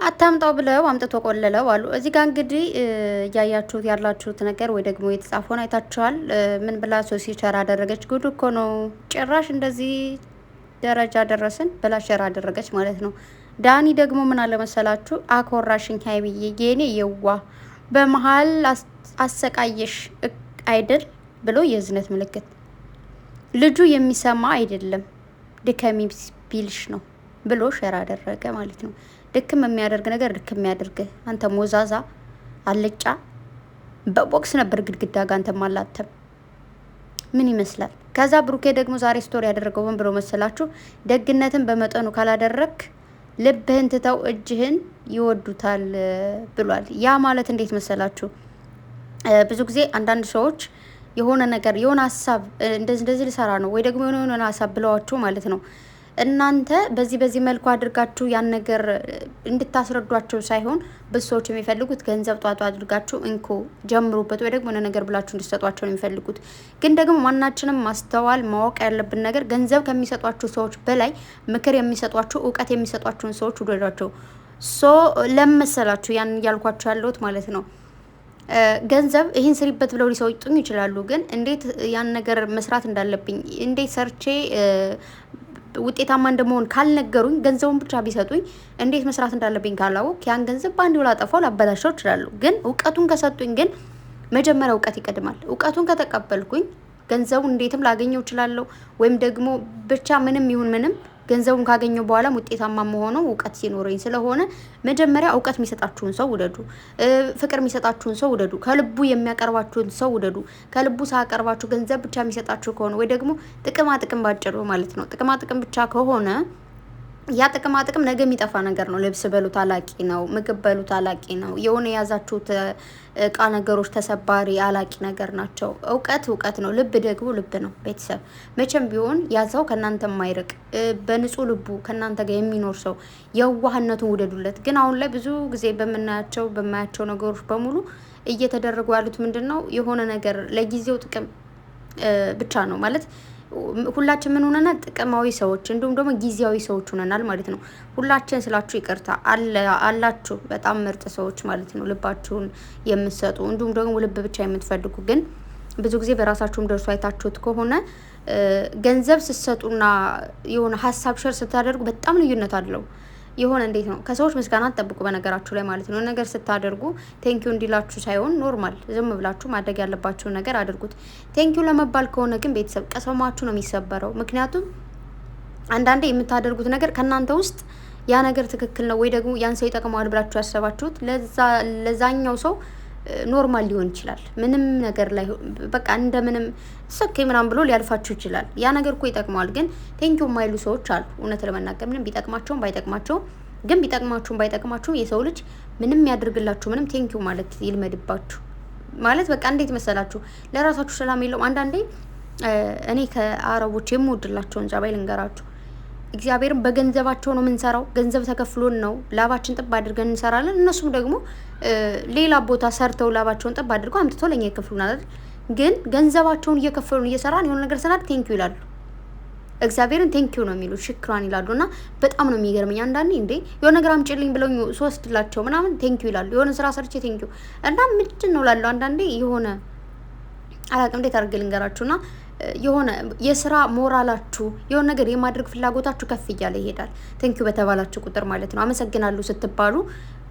አታምጣው ብለው አምጥቶ ቆለለው አሉ። እዚህ ጋር እንግዲህ እያያችሁት ያላችሁት ነገር ወይ ደግሞ የተጻፈውን አይታችኋል። ምን ብላ ሶሲ ሸር አደረገች? ጉድ እኮ ነው። ጭራሽ እንደዚህ ደረጃ ደረስን ብላ ሸር አደረገች ማለት ነው። ዳኒ ደግሞ ምን አለ መሰላችሁ? አኮራሽኝ ሀይሚዬ የኔ የዋ በመሀል አሰቃየሽ አይደል ብሎ የዝነት ምልክት ልጁ የሚሰማ አይደለም ድከሚ ቢልሽ ነው ብሎ ሸር አደረገ ማለት ነው። ድክም የሚያደርግ ነገር ድክም የሚያደርግ አንተ ሞዛዛ አልጫ በቦክስ ነበር ግድግዳ ጋር አንተ ማላተም ምን ይመስላል? ከዛ ብሩኬ ደግሞ ዛሬ ስቶሪ ያደረገው ምን ብሎ መሰላችሁ? ደግነትን በመጠኑ ካላደረክ ልብህን ትተው እጅህን ይወዱታል ብሏል። ያ ማለት እንዴት መሰላችሁ? ብዙ ጊዜ አንዳንድ ሰዎች የሆነ ነገር የሆነ ሀሳብ እንደዚህ ልሰራ ነው ወይ ደግሞ የሆነ ሀሳብ ብለዋችሁ ማለት ነው እናንተ በዚህ መልኩ አድርጋችሁ ያን ነገር እንድታስረዷቸው ሳይሆን በሰዎች የሚፈልጉት ገንዘብ ጧጧ አድርጋችሁ እንኮ ጀምሩበት ወይ ደግሞ ነገር ብላችሁ እንድትሰጧቸው ነው የሚፈልጉት። ግን ደግሞ ማናችንም ማስተዋል ማወቅ ያለብን ነገር ገንዘብ ከሚሰጧችሁ ሰዎች በላይ ምክር የሚሰጧችሁ እውቀት የሚሰጧችሁን ሰዎች ውደዷቸው። ለመሰላችሁ ያን እያልኳችሁ ያለሁት ማለት ነው። ገንዘብ ይህን ስሪበት ብለው ሊሰጡኝ ይችላሉ። ግን እንዴት ያን ነገር መስራት እንዳለብኝ እንዴት ሰርቼ ውጤታማ እንደመሆን ካልነገሩኝ ገንዘቡን ብቻ ቢሰጡኝ እንዴት መስራት እንዳለብኝ ካላወቅ ያን ገንዘብ በአንድ ላጠፋው ላበላሸው እችላለሁ። ግን እውቀቱን ከሰጡኝ ግን መጀመሪያ እውቀት ይቀድማል። እውቀቱን ከተቀበልኩኝ ገንዘቡን እንዴትም ላገኘው እችላለሁ። ወይም ደግሞ ብቻ ምንም ይሁን ምንም ገንዘቡን ካገኘው በኋላ ውጤታማ መሆነው እውቀት ሲኖረኝ ስለሆነ መጀመሪያ እውቀት የሚሰጣችሁን ሰው ውደዱ። ፍቅር የሚሰጣችሁን ሰው ውደዱ። ከልቡ የሚያቀርባችሁን ሰው ውደዱ። ከልቡ ሳያቀርባችሁ ገንዘብ ብቻ የሚሰጣችሁ ከሆነ ወይ ደግሞ ጥቅማ ጥቅም ባጭሩ ማለት ነው። ጥቅማ ጥቅም ብቻ ከሆነ ያ ጥቅማ ጥቅም ነገ የሚጠፋ ነገር ነው። ልብስ በሉት አላቂ ነው። ምግብ በሉት አላቂ ነው። የሆነ የያዛችሁት እቃ ነገሮች ተሰባሪ አላቂ ነገር ናቸው። እውቀት ነው። ልብ ደግሞ ልብ ነው። ቤተሰብ መቼም ቢሆን ያዘው ከእናንተ የማይርቅ በንጹህ ልቡ ከእናንተ ጋር የሚኖር ሰው የዋህነቱን ውደዱለት። ግን አሁን ላይ ብዙ ጊዜ በማያቸው ነገሮች በሙሉ እየተደረጉ ያሉት ምንድን ነው? የሆነ ነገር ለጊዜው ጥቅም ብቻ ነው ማለት ሁላችን ምን ሆነናል? ጥቅማዊ ሰዎች እንዲሁም ደግሞ ጊዜያዊ ሰዎች ሆነናል ማለት ነው። ሁላችን ስላችሁ ይቅርታ አላችሁ በጣም ምርጥ ሰዎች ማለት ነው። ልባችሁን የምትሰጡ እንዲሁም ደግሞ ልብ ብቻ የምትፈልጉ ግን ብዙ ጊዜ በራሳችሁም ደርሶ አይታችሁት ከሆነ ገንዘብ ስትሰጡና የሆነ ሀሳብ ሸር ስታደርጉ በጣም ልዩነት አለው። የሆነ እንዴት ነው ከሰዎች ምስጋና አትጠብቁ በነገራችሁ ላይ ማለት ነው። ነገር ስታደርጉ ቴንኪዩ እንዲላችሁ ሳይሆን ኖርማል ዝም ብላችሁ ማድረግ ያለባችሁን ነገር አድርጉት። ቴንኪዩ ለመባል ከሆነ ግን ቤተሰብ ቀሰማችሁ ነው የሚሰበረው። ምክንያቱም አንዳንዴ የምታደርጉት ነገር ከእናንተ ውስጥ ያ ነገር ትክክል ነው ወይ ደግሞ ያን ሰው ይጠቅመዋል ብላችሁ ያሰባችሁት ለዛኛው ሰው ኖርማል ሊሆን ይችላል። ምንም ነገር ላይ በቃ እንደምንም ሰከ ምናምን ብሎ ሊያልፋችሁ ይችላል። ያ ነገር እኮ ይጠቅመዋል። ግን ቴንኪው የማይሉ ሰዎች አሉ። እውነት ለመናገር ምንም ቢጠቅማቸውም ባይጠቅማቸውም ግን ቢጠቅማችሁም ባይጠቅማችሁም የሰው ልጅ ምንም ያድርግላችሁ ምንም ቴንኪው ማለት ይልመድባችሁ። ማለት በቃ እንዴት መሰላችሁ ለራሳችሁ ሰላም የለውም። አንዳንዴ እኔ ከአረቦች የምወድላቸውን ጸባይ ልንገራችሁ። እግዚአብሔርን በገንዘባቸው ነው የምንሰራው። ገንዘብ ተከፍሎን ነው ላባችን ጥብ አድርገን እንሰራለን። እነሱም ደግሞ ሌላ ቦታ ሰርተው ላባቸውን ጥብ አድርገው አምጥተው ለኛ ይከፍሉናል አይደል? ግን ገንዘባቸውን እየከፈሉን እየሰራን የሆነ ነገር ስናደርግ ቴንኪው ይላሉ። እግዚአብሔርን ቴንኪው ነው የሚሉት ሽክራን ይላሉ። እና በጣም ነው የሚገርመኝ አንዳንዴ እንዴ የሆነ ነገር አምጪልኝ ብለውኝ ሶስትላቸው ምናምን ቴንኪው ይላሉ። የሆነ ስራ ሰርቼ ቴንኪው እና ምንድን ነው ላለው አንዳንዴ የሆነ አላውቅም እንዴት አድርጌ ልንገራችሁና የሆነ የስራ ሞራላችሁ የሆነ ነገር የማድረግ ፍላጎታችሁ ከፍ እያለ ይሄዳል። ቴንኪው በተባላችሁ ቁጥር ማለት ነው። አመሰግናለሁ ስትባሉ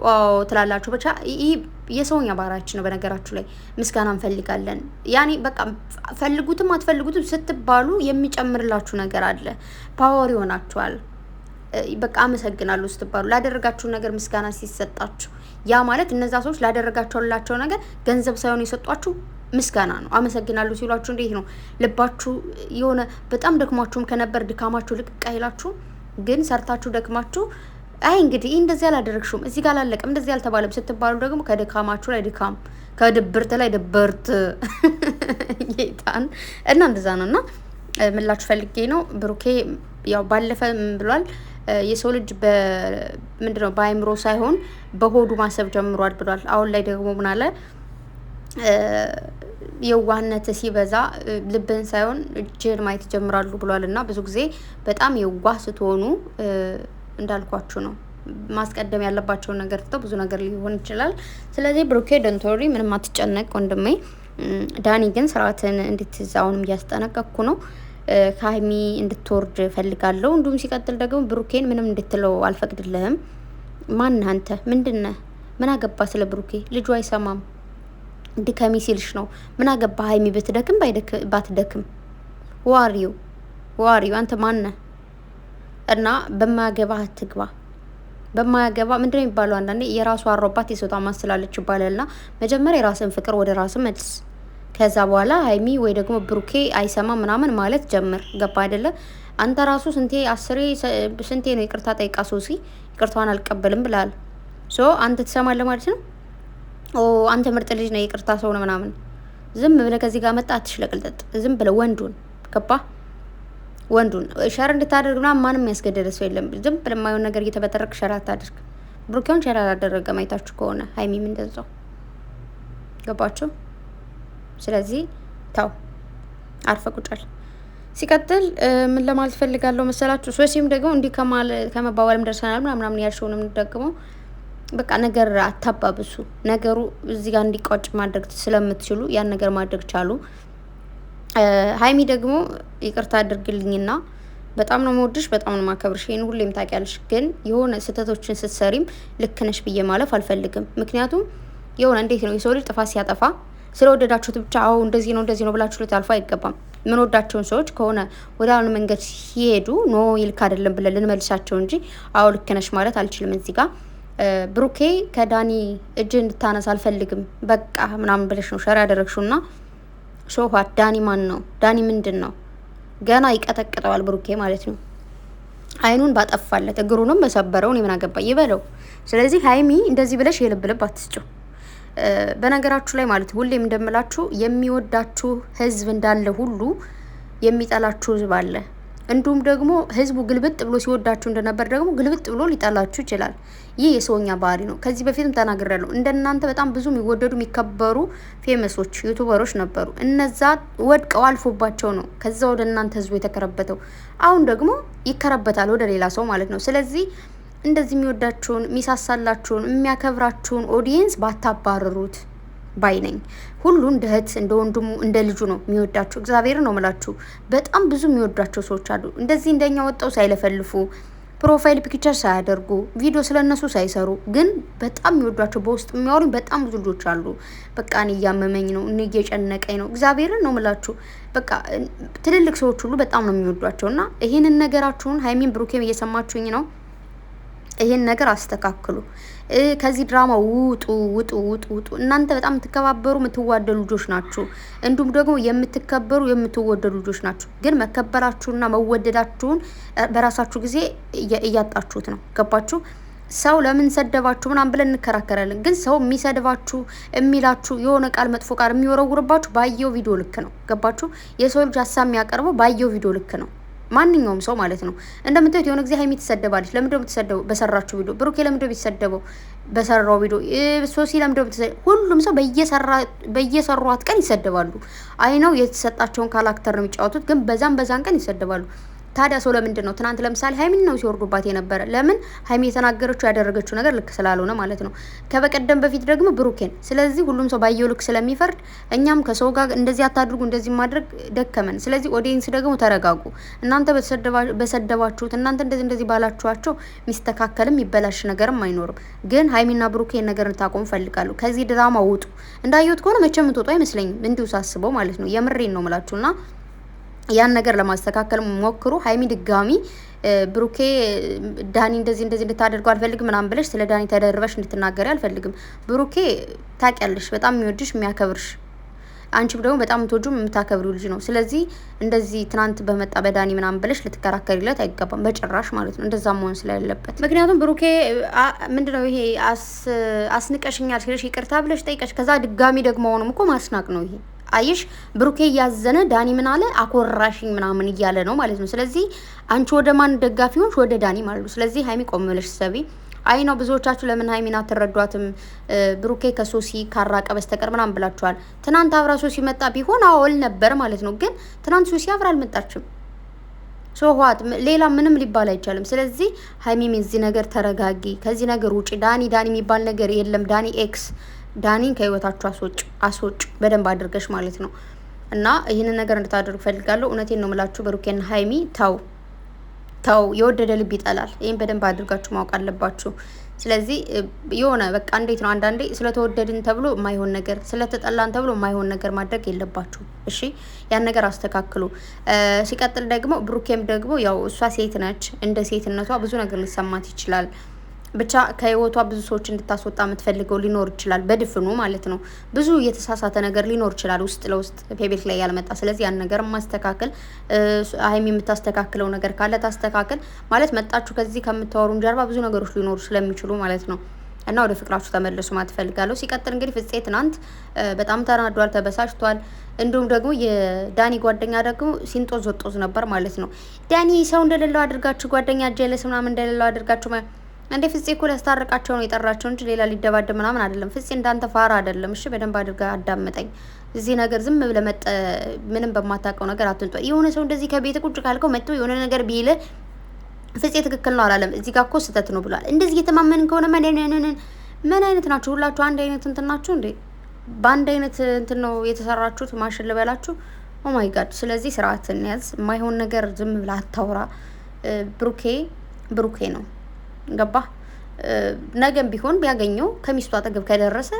ዋው ትላላችሁ። ብቻ ይህ የሰውኛ ባህሪያችን ነው። በነገራችሁ ላይ ምስጋና እንፈልጋለን። ያኔ በቃ ፈልጉትም አትፈልጉትም ስትባሉ የሚጨምርላችሁ ነገር አለ። ፓወር ይሆናችኋል። በቃ አመሰግናለሁ ስትባሉ ላደረጋችሁ ነገር ምስጋና ሲሰጣችሁ ያ ማለት እነዛ ሰዎች ላደረጋችሁላቸው ነገር ገንዘብ ሳይሆን የሰጧችሁ ምስጋና ነው። አመሰግናለሁ ሲሏችሁ እንዴት ነው ልባችሁ የሆነ በጣም ደክማችሁም ከነበር ድካማችሁ ልቅቅ አይላችሁ። ግን ሰርታችሁ ደክማችሁ አይ እንግዲህ እንደዚህ አላደረግሽም እዚህ ጋር አላለቀም እንደዚህ አልተባለም ስትባሉ ደግሞ ከድካማችሁ ላይ ድካም ከድብርት ላይ ድብርት ጌታን እና እንደዛ ነውና ምላችሁ ፈልጌ ነው። ብሩኬ ያው ባለፈ ብሏል የሰው ልጅ ምንድነው በአይምሮ ሳይሆን በሆዱ ማሰብ ጀምሯል ብሏል። አሁን ላይ ደግሞ ምን አለ የዋህነት ሲበዛ ልብን ሳይሆን እጅን ማየት ጀምራሉ ብሏል። እና ብዙ ጊዜ በጣም የዋህ ስትሆኑ እንዳልኳችሁ ነው ማስቀደም ያለባቸውን ነገር ትተው ብዙ ነገር ሊሆን ይችላል። ስለዚህ ብሩኬ ዶንቶሪ ምንም አትጨነቅ ወንድሜ። ዳኒ ግን ስርዓትን እንድትይዝ አሁንም እያስጠነቀቅኩ ነው። ከሀይሚ እንድትወርድ ፈልጋለሁ። እንዲሁም ሲቀጥል ደግሞ ብሩኬን ምንም እንድትለው አልፈቅድልህም። ማን አንተ ምንድነህ? ምን አገባ ስለ ብሩኬ? ልጁ አይሰማም። ድከሚ ሲልሽ ነው። ምን አገባ ሀይሚ ብትደክም ባትደክም? ዋሪው አንተ ማነህ? እና በማያገባ አትግባ። በማያገባ ምንድነው የሚባለው? አንዳንዴ የራሱ አሮባት የሰው ታማስላለች ይባላልና መጀመሪያ የራስን ፍቅር ወደ ራስ መልስ። ከዛ በኋላ ሀይሚ ወይ ደግሞ ብሩኬ አይሰማ ምናምን ማለት ጀምር። ገባ አይደለ? አንተ ራሱ ስንቴ ነው ይቅርታ ጠይቃ ሶሲ ይቅርታዋን አልቀበልም ብላል። ሶ አንተ ትሰማለህ ማለት ነው። አንተ ምርጥ ልጅ ነው ይቅርታ ሰው ነው ምናምን። ዝም ብለህ ከዚህ ጋር መጣ አትሽለቅልጠጥ። ዝም ብለህ ወንዱን ገባ ወንዱን ሸር እንድታደርግ ምናምን ማንም ያስገደደ ሰው የለም። ዝም ብለህ የማይሆን ነገር እየተበተረክ ሸር አታድርግ። ብሩኬውን ሸር አላደረገም አይታችሁ ከሆነ ሀይሚም እንደዛው ገባችሁ። ስለዚህ ታው አርፈ ቁጫል። ሲቀጥል ምን ለማለት ፈልጋለሁ መሰላችሁ? ሶሲም ደግሞ እንዲህ ከመባባልም ደርሰናል ምናምን ያልሽውንም ደግሞ በቃ ነገር አታባብሱ። ነገሩ እዚህ ጋር እንዲቋጭ ማድረግ ስለምትችሉ ያን ነገር ማድረግ ቻሉ። ሀይሚ ደግሞ ይቅርታ አድርግልኝና በጣም ነው መወድሽ፣ በጣም ነው ማከብርሽ። ይሄን ሁሌም ታውቂያለሽ። ግን የሆነ ስህተቶችን ስትሰሪም ልክ ነሽ ብዬ ማለፍ አልፈልግም። ምክንያቱም የሆነ እንዴት ነው የሰው ልጅ ጥፋት ሲያጠፋ ስለወደዳችሁት ብቻ እንደዚህ ነው ብላችሁ ልታልፉ አይገባም። ምን ወዳቸውን ሰዎች ከሆነ ወደ አሁን መንገድ ሲሄዱ ኖ ይልክ አይደለም ብለን ልንመልሳቸው እንጂ ልክ ነሽ ማለት አልችልም። እዚህ ጋር ብሩኬ ከዳኒ እጅ እንድታነሳ አልፈልግም በቃ ምናምን ብለሽ ነው ሸር ያደረግሽውና ሾፋት። ዳኒ ማን ነው? ዳኒ ምንድን ነው? ገና ይቀጠቅጠዋል ብሩኬ ማለት ነው። አይኑን ባጠፋለት እግሩንም በሰበረውን የምን አገባ ይበለው። ስለዚህ ሀይሚ እንደዚህ ብለሽ የልብ ልብ አትስጭው። በነገራችሁ ላይ ማለት ሁሌም እንደምላችሁ የሚወዳችሁ ህዝብ እንዳለ ሁሉ የሚጠላችሁ ህዝብ አለ። እንዲሁም ደግሞ ህዝቡ ግልብጥ ብሎ ሲወዳችሁ እንደነበር ደግሞ ግልብጥ ብሎ ሊጠላችሁ ይችላል። ይህ የሰውኛ ባህሪ ነው። ከዚህ በፊትም ተናግሬያለሁ። እንደናንተ በጣም ብዙ የሚወደዱ የሚከበሩ ፌመሶች ዩቱበሮች ነበሩ። እነዛ ወድቀው አልፎባቸው ነው ከዛ ወደ እናንተ ህዝቡ የተከረበተው። አሁን ደግሞ ይከረበታል ወደ ሌላ ሰው ማለት ነው። ስለዚህ እንደዚህ የሚወዳችሁን የሚሳሳላችሁን የሚያከብራችሁን ኦዲየንስ ባታባረሩት ባይ ነኝ። ሁሉ እንደ እህት እንደ ወንድሙ እንደ ልጁ ነው የሚወዳችሁ። እግዚአብሔር ነው የምላችሁ። በጣም ብዙ የሚወዳቸው ሰዎች አሉ። እንደዚህ እንደኛ ወጣው ሳይለፈልፉ ፕሮፋይል ፒክቸር ሳያደርጉ ቪዲዮ ስለነሱ ሳይሰሩ ግን በጣም የሚወዷቸው በውስጥ የሚያወሩኝ በጣም ብዙ ልጆች አሉ። በቃ እኔ እያመመኝ ነው፣ እኔ እየጨነቀኝ ነው። እግዚአብሔርን ነው የምላችሁ። በቃ ትልልቅ ሰዎች ሁሉ በጣም ነው የሚወዷቸውና ይሄንን ነገራችሁን ሀይሚን ብሩኬም እየሰማችሁኝ ነው። ይሄን ነገር አስተካክሉ። ከዚህ ድራማ ውጡ። እናንተ በጣም የምትከባበሩ የምትዋደዱ ልጆች ናችሁ። እንዲሁም ደግሞ የምትከበሩ የምትወደዱ ልጆች ናችሁ። ግን መከበራችሁና መወደዳችሁን በራሳችሁ ጊዜ እያጣችሁት ነው። ገባችሁ? ሰው ለምን ሰደባችሁ ምናምን ብለን እንከራከራለን። ግን ሰው የሚሰድባችሁ የሚላችሁ የሆነ ቃል መጥፎ ቃል የሚወረውርባችሁ ባየው ቪዲዮ ልክ ነው። ገባችሁ? የሰው ልጅ ሀሳብ የሚያቀርበው ባየው ቪዲዮ ልክ ነው። ማንኛውም ሰው ማለት ነው። እንደምታዩት የሆነ ጊዜ ሀይሚ ትሰደባለች። ለምንድነው የምትሰደበው? በሰራችሁ ቪዲዮ። ብሩኬ ለምንድነው የሚሰደበው? በሰራው ቪዲዮ። ሶሲ ለምንድነው የምትሰደበው? ሁሉም ሰው በየሰሯት ቀን ይሰደባሉ። አይ ነው የተሰጣቸውን ካራክተር ነው የሚጫወቱት፣ ግን በዛን ቀን ይሰደባሉ። ታዲያ ሰው ለምንድን ነው ትናንት ለምሳሌ ሀይሚን ነው ሲወርዱባት የነበረ? ለምን? ሀይሚ የተናገረችው ያደረገችው ነገር ልክ ስላልሆነ ማለት ነው። ከበቀደም በፊት ደግሞ ብሩኬን። ስለዚህ ሁሉም ሰው ባየው ልክ ስለሚፈርድ እኛም ከሰው ጋር እንደዚህ አታድርጉ እንደዚህ ማድረግ ደከመን። ስለዚህ ኦዲየንስ ደግሞ ተረጋጉ። እናንተ በሰደባችሁት እናንተ እንደዚህ ባላችኋቸው ሚስተካከልም ይበላሽ ነገርም አይኖርም። ግን ሀይሚና ብሩኬን ነገር እንታቆም ፈልጋለሁ። ከዚህ ድራማ ውጡ። እንዳየሁት ከሆነ መቼም የምትወጡ አይመስለኝም እንዲሁ ሳስበው ማለት ነው። የምሬን ነው የምላችሁና ያን ነገር ለማስተካከል ሞክሩ። ሀይሚ ድጋሚ ብሩኬ ዳኒ እንደዚህ እንድታደርገው አልፈልግም ምናምን ብለሽ ስለ ዳኒ ተደርበሽ እንድትናገሪ አልፈልግም። ብሩኬ ታውቂያለሽ፣ በጣም የሚወድሽ የሚያከብርሽ፣ አንቺም ደግሞ በጣም የምትወጂው የምታከብሪው ልጅ ነው። ስለዚህ እንደዚህ ትናንት በመጣ በዳኒ ምናምን ብለሽ ልትከራከሪለት አይገባም በጭራሽ ማለት ነው። እንደዛ መሆን ስለሌለበት ምክንያቱም ብሩኬ ምንድነው ይሄ አስንቀሽኛል ሲልሽ ይቅርታ ብለሽ ጠይቀሽ ከዛ ድጋሚ ደግሞ ሆኖም እኮ ማስናቅ ነው ይሄ። አይሽ ብሩኬ እያዘነ ዳኒ ምን አለ አኮራሽኝ ምናምን እያለ ነው ማለት ነው። ስለዚህ አንቺ ወደ ማን ደጋፊ ሆንሽ? ወደ ዳኒ ማለት ነው። ስለዚህ ሀይሚ ቆም ብለሽ ሰቢ። አይ ነው ብዙዎቻችሁ ለምን ሀይሚን አትረዷትም ብሩኬ ከሶሲ ካራቀ በስተቀር ምናምን ብላችኋል። ትናንት አብራ ሶሲ መጣ ቢሆን አወል ነበር ማለት ነው። ግን ትናንት ሶሲ አብራ አልመጣችም። ሶዋት ሌላ ምንም ሊባል አይቻልም። ስለዚህ ሀይሚም እዚህ ነገር ተረጋጊ፣ ከዚህ ነገር ውጪ። ዳኒ የሚባል ነገር የለም። ዳኒ ኤክስ ዳኒን ከህይወታችሁ አስወጭ በደንብ አድርገሽ ማለት ነው። እና ይህንን ነገር እንድታደርጉ ፈልጋለሁ። እውነቴን ነው የምላችሁ። ብሩኬና ሀይሚ ተው፣ የወደደ ልብ ይጠላል። ይህን በደንብ አድርጋችሁ ማወቅ አለባችሁ። ስለዚህ የሆነ በቃ እንዴት ነው አንዳንዴ ስለተወደድን ተብሎ የማይሆን ነገር፣ ስለተጠላን ተብሎ የማይሆን ነገር ማድረግ የለባችሁ። እሺ ያን ነገር አስተካክሉ። ሲቀጥል ደግሞ ብሩኬም ደግሞ ያው እሷ ሴት ነች። እንደ ሴትነቷ ብዙ ነገር ሊሰማት ይችላል። ብቻ ከህይወቷ ብዙ ሰዎች እንድታስወጣ የምትፈልገው ሊኖር ይችላል። በድፍኑ ማለት ነው። ብዙ የተሳሳተ ነገር ሊኖር ይችላል ውስጥ ለውስጥ ፔቤክ ላይ ያልመጣ። ስለዚህ ያን ነገር ማስተካከል፣ ሀይሚ የምታስተካክለው ነገር ካለ ታስተካከል። ማለት መጣችሁ ከዚህ ከምታወሩን ጀርባ ብዙ ነገሮች ሊኖሩ ስለሚችሉ ማለት ነው። እና ወደ ፍቅራችሁ ተመለሱ ማለት ፈልጋለሁ። ሲቀጥል እንግዲህ ፍፄ ትናንት በጣም ተናዷል፣ ተበሳጭቷል። እንዲሁም ደግሞ የዳኒ ጓደኛ ደግሞ ሲንጦዝ ነበር ማለት ነው። ዳኒ ሰው እንደሌለው አድርጋችሁ ጓደኛ ጀለስ ምናምን እንደሌለው አድርጋችሁ እንዴ ፍፄ እኮ ሊያስታርቃቸው ነው የጠራቸው እንጂ ሌላ ሊደባደብ ምናምን አይደለም። ፍፄ እንዳንተ ፋራ አይደለም። እሺ በደንብ አድርጋ አዳምጠኝ። እዚህ ነገር ዝም ብለህ ምንም በማታውቀው ነገር አትንጦ። የሆነ ሰው እንደዚህ ከቤት ቁጭ ካልከው መጥቶ የሆነ ነገር ቢል ፍፄ ትክክል ነው አላለም። እዚህ ጋር እኮ ስህተት ነው ብሏል። እንደዚህ እየተማመንን ከሆነ ምን አይነት ናችሁ? ሁላችሁ አንድ አይነት እንትን ናችሁ እንዴ? በአንድ አይነት እንትን ነው የተሰራችሁት። ማሽን ልበላችሁ። ኦ ማይ ጋድ። ስለዚህ ስርዓትን ያዝ። የማይሆን ነገር ዝም ብለህ አታውራ። ብሩኬ ነው ገባ። ነገም ቢሆን ቢያገኘው ከሚስቱ አጠገብ ከደረሰ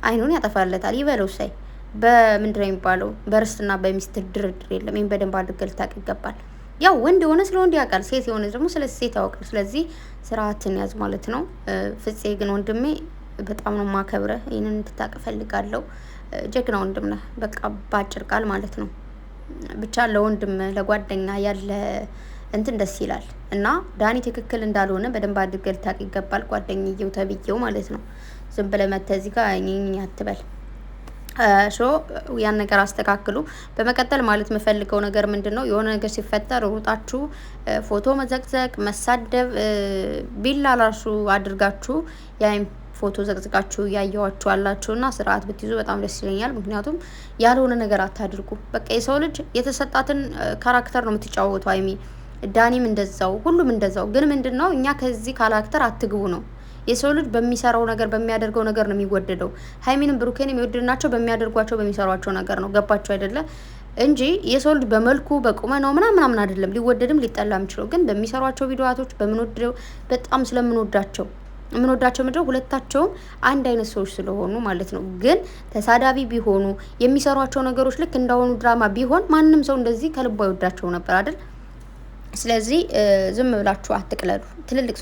አይኑን ያጠፋለታል። ይበለው ሳይ በምንድን ነው የሚባለው? በርስትና በሚስት ድርድር የለም። ይሄን በደንብ አድርገህ ልታውቅ ይገባል። ያው ወንድ የሆነ ስለ ወንድ ያውቃል፣ ሴት የሆነ ደግሞ ስለ ሴት ያውቃል። ስለዚህ ስርዓትን ያዝ ማለት ነው። ፍፄ ግን ወንድሜ በጣም ነው ማከብረህ። ይሄንን እንድታውቅ ፈልጋለሁ። ጀግና ወንድም ነህ። በቃ ባጭር ቃል ማለት ነው። ብቻ ለወንድም ለጓደኛ ያለ እንትን ደስ ይላል። እና ዳኒ ትክክል እንዳልሆነ በደንብ አድርገህ ልታውቅ ይገባል። ጓደኛዬው ተብዬው ማለት ነው። ዝም ብለህ መተህ እዚህ ጋር አትበል። ያን ነገር አስተካክሉ። በመቀጠል ማለት የምፈልገው ነገር ምንድን ነው፣ የሆነ ነገር ሲፈጠር ሩጣችሁ ፎቶ መዘቅዘቅ፣ መሳደብ፣ ቢላ ራሱ አድርጋችሁ ያን ፎቶ ዘቅዝቃችሁ እያየዋችሁ አላችሁና ስርዓት ብትይዙ በጣም ደስ ይለኛል። ምክንያቱም ያልሆነ ነገር አታድርጉ። በቃ የሰው ልጅ የተሰጣትን ካራክተር ነው የምትጫወቱ። አይሚ ዳኒም እንደዛው፣ ሁሉም እንደዛው። ግን ምንድነው እኛ ከዚህ ካራክተር አትግቡ ነው። የሰው ልጅ በሚሰራው ነገር በሚያደርገው ነገር ነው የሚወደደው። ሀይሚንም ብሩኬንም የሚወደድናቸው በሚያደርጓቸው በሚሰሯቸው ነገር ነው። ገባቸው አይደለ? እንጂ የሰው ልጅ በመልኩ በቁመናው ምናምን አይደለም ሊወደድም ሊጠላ የሚችለው። ግን በሚሰሯቸው ቪዲዮአቶች በምንወደው በጣም ስለምንወዳቸው ምንድነው ሁለታቸውም አንድ አይነት ሰዎች ስለሆኑ ማለት ነው። ግን ተሳዳቢ ቢሆኑ የሚሰሯቸው ነገሮች ልክ እንዳሆኑ ድራማ ቢሆን ማንም ሰው እንደዚህ ከልቡ አይወዳቸው ነበር አይደል? ስለዚህ ዝም ብላችሁ አትቅለሉ። ትልልቅ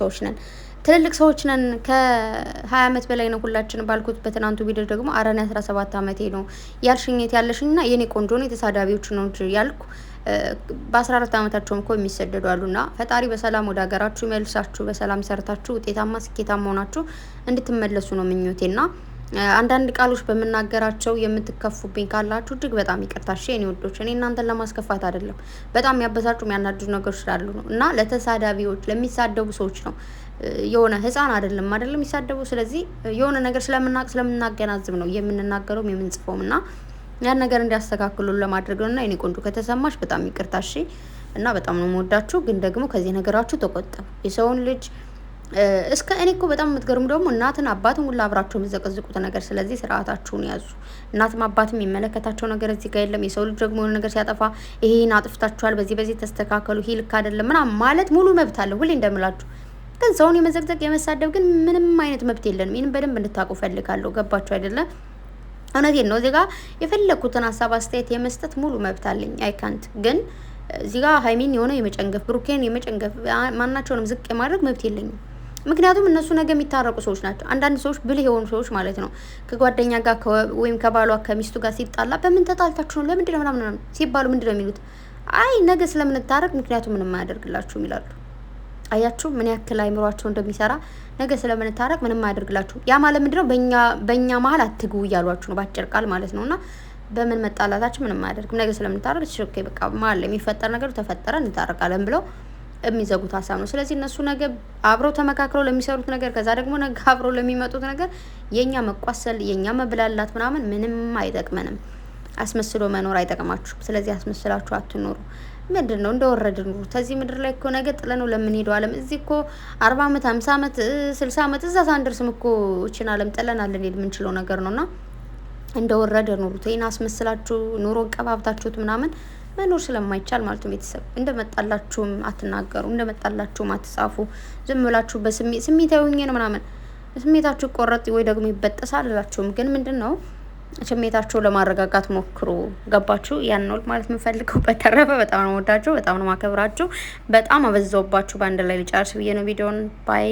ሰዎች ነን። ከ20 ዓመት በላይ ነው ሁላችንም ባልኩት በትናንቱ ቪዲዮ ደግሞ አራኔ 17 ዓመቴ ነው ያልሽኝት ያለሽኝና የኔ ቆንጆ ነው የተሳዳቢዎች ነው እንጂ ያልኩ በ14 ዓመታቸውም እኮ የሚሰደዱ አሉና ፈጣሪ በሰላም ወደ ሀገራችሁ ይመልሳችሁ። በሰላም ሰርታችሁ ውጤታማ ስኬታማ ሆናችሁ እንድትመለሱ ነው ምኞቴና አንዳንድ ቃሎች በመናገራቸው የምትከፉብኝ ካላችሁ እጅግ በጣም ይቅርታ። እሺ የኔ ወዶች፣ እኔ እናንተን ለማስከፋት አይደለም። በጣም ያበሳጩ የሚያናድዱ ነገሮች ስላሉ ነው። እና ለተሳዳቢዎች ለሚሳደቡ ሰዎች ነው። የሆነ ህፃን አይደለም የሚሳደቡ። ስለዚህ የሆነ ነገር ስለምናገናዝብ ነው የምንናገረውም የምንጽፈውም እና ያን ነገር እንዲያስተካክሉ ለማድረግ ነውና የኔ ቆንጆ ከተሰማሽ በጣም ይቅርታ እሺ። እና በጣም ነው የምወዳችሁ፣ ግን ደግሞ ከዚህ ነገራችሁ ተቆጠቡ። የሰውን ልጅ እስከ እኔ እኮ በጣም የምትገርሙ ደግሞ እናትን አባትን ሁላ አብራችሁ የምትዘቀዝቁት ነገር። ስለዚህ ስርዓታችሁን ያዙ። እናትም አባትም የሚመለከታቸው ነገር እዚህ ጋር የለም። የሰው ልጅ ደግሞ የሆነ ነገር ሲያጠፋ ይሄን አጥፍታችኋል፣ በዚህ ተስተካከሉ፣ ይሄ ልክ አይደለም ምናምን ማለት ሙሉ መብት አለ። ሁሌ እንደምላችሁ ግን ሰውን የመዘቅዘቅ የመሳደብ ግን ምንም አይነት መብት የለንም። ይህን በደንብ እንድታውቁ ፈልጋለሁ። ገባችሁ አይደለም? እውነቴን ነው። እዚህ ጋር የፈለኩትን ሀሳብ አስተያየት የመስጠት ሙሉ መብት አለኝ። አይካንት ግን እዚህ ጋር ሀይሚን የሆነ የመጨንገፍ ብሩኬን የመጨንገፍ ማናቸውንም ዝቅ የማድረግ መብት የለኝም። ምክንያቱም እነሱ ነገ የሚታረቁ ሰዎች ናቸው። አንዳንድ ሰዎች ብልህ የሆኑ ሰዎች ማለት ነው ከጓደኛ ጋር ወይም ከባሏ ከሚስቱ ጋር ሲጣላ በምን ተጣልታችሁ ነው ለምንድነው ምናምን ሲባሉ ምንድነው የሚሉት? አይ ነገ ስለምንታረቅ ምክንያቱም ምንም አያደርግላችሁም ይላሉ። አያችሁ ምን ያክል አይምሯቸው እንደሚሰራ። ነገ ስለምንታረቅ ምንም አያደርግላችሁ። ያ ማለት ምንድነው በእኛ መሀል አትግቡ እያሏችሁ ነው ባጭር ቃል ማለት ነውና በምን መጣላታችሁ ምንም አያደርግም። ነገ ስለምንታረቅ ኦኬ በቃ መሀል የሚፈጠር ነገር ተፈጠረ እንታረቃለን ብለው የሚዘጉት ሀሳብ ነው። ስለዚህ እነሱ ነገ አብረው ተመካክረው ለሚሰሩት ነገር ከዛ ደግሞ ነገ አብረው ለሚመጡት ነገር የኛ መቋሰል የኛ መብላላት ምናምን ምንም አይጠቅመንም። አስመስሎ መኖር አይጠቅማችሁም። ስለዚህ አስመስላችሁ አትኖሩ። ምንድን ነው እንደወረደ ኑሩ። ከዚህ ምድር ላይ እኮ ነገ ጥለነው ለምንሄደው ዓለም እዚህ እኮ 40 ዓመት 50 ዓመት 60 ዓመት እዛ ሳንደርስም እኮ እችን ዓለም ጥለናል ልንሄድ የምንችለው ነገር ነውና እንደወረደ ኑሩት። ይሄን አስመስላችሁ ኑሮ ቀባብታችሁት ምናምን መኖር ስለማይቻል ማለት ነው። ቤተሰብ እንደመጣላችሁም አትናገሩ፣ እንደመጣላችሁም አትጻፉ። ዝም ብላችሁ ስሜታዊ ሆኜ ነው ምናምን ስሜታችሁ ቆረጥ ወይ ደግሞ ይበጠሳል አላችሁም። ግን ምንድነው ስሜታችሁ ለማረጋጋት ሞክሩ። ገባችሁ? ያን ነው ማለት የምፈልገው። በተረፈ በጣም ነው ወዳችሁ፣ በጣም ነው ማከብራችሁ። በጣም አበዛውባችሁ። በአንድ ላይ ልጨርስ ብዬ ነው ቪዲዮን ባይ